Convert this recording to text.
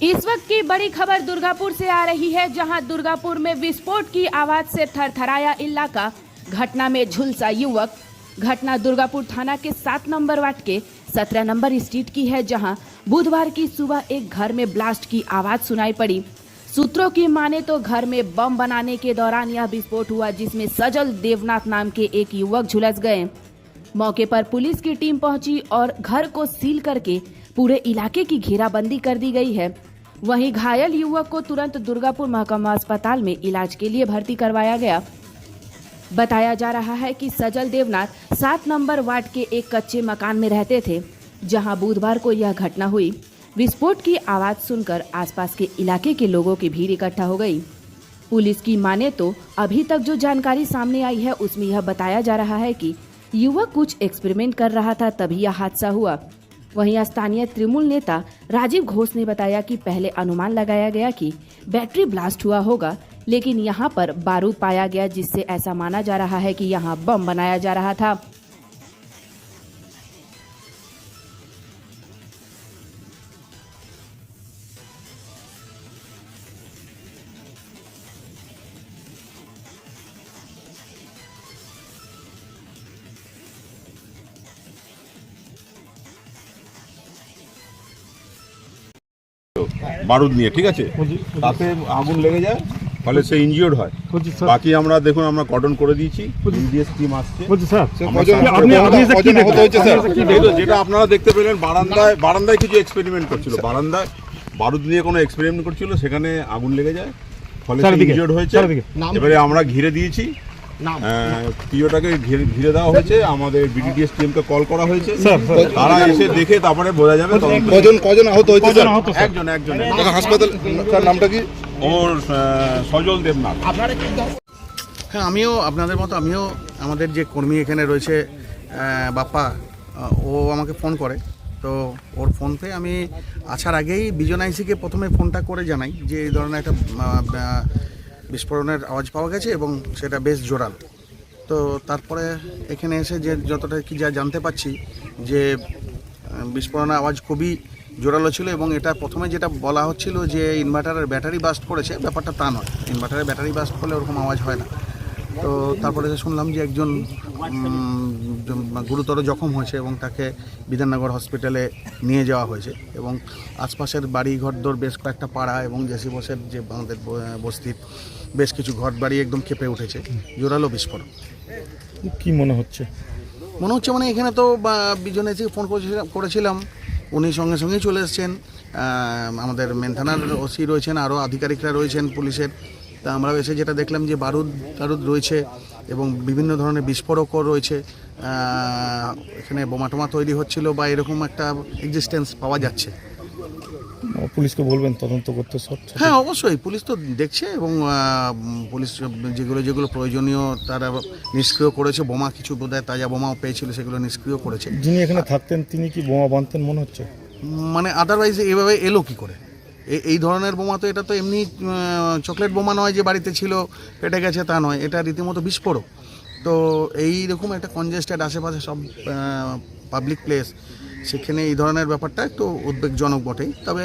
इस वक्त की बड़ी खबर दुर्गापुर से आ रही है, जहां दुर्गापुर में विस्फोट की आवाज से थरथराया इलाका। घटना में झुलसा युवक। घटना दुर्गापुर थाना के 7 नंबर वार्ड के 17 नंबर स्ट्रीट की है, जहां बुधवार की सुबह एक घर में ब्लास्ट की आवाज सुनाई पड़ी। सूत्रों की माने तो घर में बम बनाने के दौरान यह विस्फोट हुआ, जिसमें सजल देवनाथ नाम के एक युवक झुलस गए। मौके पर पुलिस की टीम पहुंची और घर को सील करके पूरे इलाके की घेराबंदी कर दी गई है। वहीं घायल युवक को तुरंत दुर्गापुर महकमा अस्पताल में इलाज के लिए भर्ती करवाया गया। बताया जा रहा है कि सजल देवनाथ 7 नंबर वार्ड के एक कच्चे मकान में रहते थे, जहां बुधवार को यह घटना हुई। विस्फोट की आवाज सुनकर आसपास के इलाके के लोगों की भीड़ इकट्ठा हो गई। पुलिस की माने तो अभी तक जो जानकारी सामने आई है, उसमें यह बताया जा रहा है कि युवक कुछ एक्सपेरिमेंट कर रहा था, तभी यह हादसा हुआ। वहीं स्थानीय तृणमूल नेता राजीव घोष ने बताया कि पहले अनुमान लगाया गया कि बैटरी ब्लास्ट हुआ होगा, लेकिन यहां पर बारूद पाया गया, जिससे ऐसा माना जा रहा है कि यहां बम बनाया जा रहा था। বারুদ নিয়ে, ঠিক আছে, তাতে আগুন লেগে যায়, ফলে সে ইনজিওর্ড হয়। বাকি আমরা দেখুন, আমরা কর্ডন করে দিয়েছি, ইডিএস টিম আসছে। যেটা আপনারা দেখতে পেলেন, বারান্দায় কিছু এক্সপেরিমেন্ট করছিল, বারান্দায় বারুদ নিয়ে কোনো এক্সপেরিমেন্ট করছিল, সেখানে আগুন লেগে যায়, ফলে সে ইনজিওর্ড হয়েছে। এবারে আমরা ঘিরে দিয়েছি, পিওটাকে ঘিরে দেওয়া হয়েছে, আমাদের বিডিডিএস টিমকে কল করা হয়েছে, তারা এসে দেখে তারপরে বোঝা যাবে কজন আহত হয়েছে। একজন হাসপাতাল নামটা কি? ওর সজল দেবনাথ। হ্যাঁ, আমিও আপনাদের মতো আমাদের যে কর্মী এখানে রয়েছে বাপ্পা, ও আমাকে ফোন করে। তো ওর ফোন পেয়ে আমি আসার আগেই বিজন আইসিকে প্রথমে ফোনটা করে জানাই যে এই ধরনের একটা বিস্ফোরণের আওয়াজ পাওয়া গেছে এবং সেটা বেশ জোরাল। তো তারপরে এখানে এসে যে যতটা কি যা জানতে পাচ্ছি, যে বিস্ফোরণের আওয়াজ খুবই জোরালো ছিল এবং এটা প্রথমে যেটা বলা হচ্ছিল যে ইনভার্টারের ব্যাটারি বাস্ট করেছে, ব্যাপারটা তা নয়। ইনভার্টারের ব্যাটারি বাস্ট করলে ওরকম আওয়াজ হয় না। তো তারপরে শুনলাম যে একজন গুরুতর জখম হয়েছে এবং তাকে বিধাননগর হসপিটালে নিয়ে যাওয়া হয়েছে এবং আশপাশের বাড়ি ঘরদোর বেশ কয়েকটা পাড়া এবং জেসি বসের যে আমাদের বস্তির বেশ কিছু ঘর বাড়ি একদম কেঁপে উঠেছে। জোরালো বিস্ফোরণ। কি মনে হচ্ছে? মানে এখানে তো বিজন এসে ফোন করেছিলাম, উনি সঙ্গে সঙ্গেই চলে এসছেন। আমাদের মেন থানার ওসি রয়েছেন, আরও আধিকারিকরা রয়েছেন পুলিশের। তা আমরা এসে যেটা দেখলাম যে বারুদ রয়েছে এবং বিভিন্ন ধরনের বিস্ফোরকও রয়েছে। এখানে বোমা টোমা তৈরি হচ্ছিল বা এরকম একটা এক্সিস্টেন্স পাওয়া যাচ্ছে। পুলিশকে বলবেন তদন্ত করতে? হ্যাঁ, অবশ্যই পুলিশ তো দেখছে এবং পুলিশ যেগুলো প্রয়োজনীয় তারা নিষ্ক্রিয় করেছে। বোমা কিছু বোধহয় তাজা বোমাও পেয়েছিল, সেগুলো নিষ্ক্রিয় করেছে। যিনি এখানে থাকতেন তিনি কি বোমা বাঁধতেন মনে হচ্ছে? মানে আদারওয়াইজ এভাবে এলো কি করে? এই ধরনের বোমা তো, এটা তো এমনি চকলেট বোমা নয় যে বাড়িতে ছিল পেটে গেছে, তা নয়, এটা রীতিমতো বিস্ফোরক। তো এইরকম একটা কনজেস্টেড আশেপাশে সব পাবলিক প্লেস, সেখানে এই ধরনের ব্যাপারটা একটু উদ্বেগজনক বটেই। তবে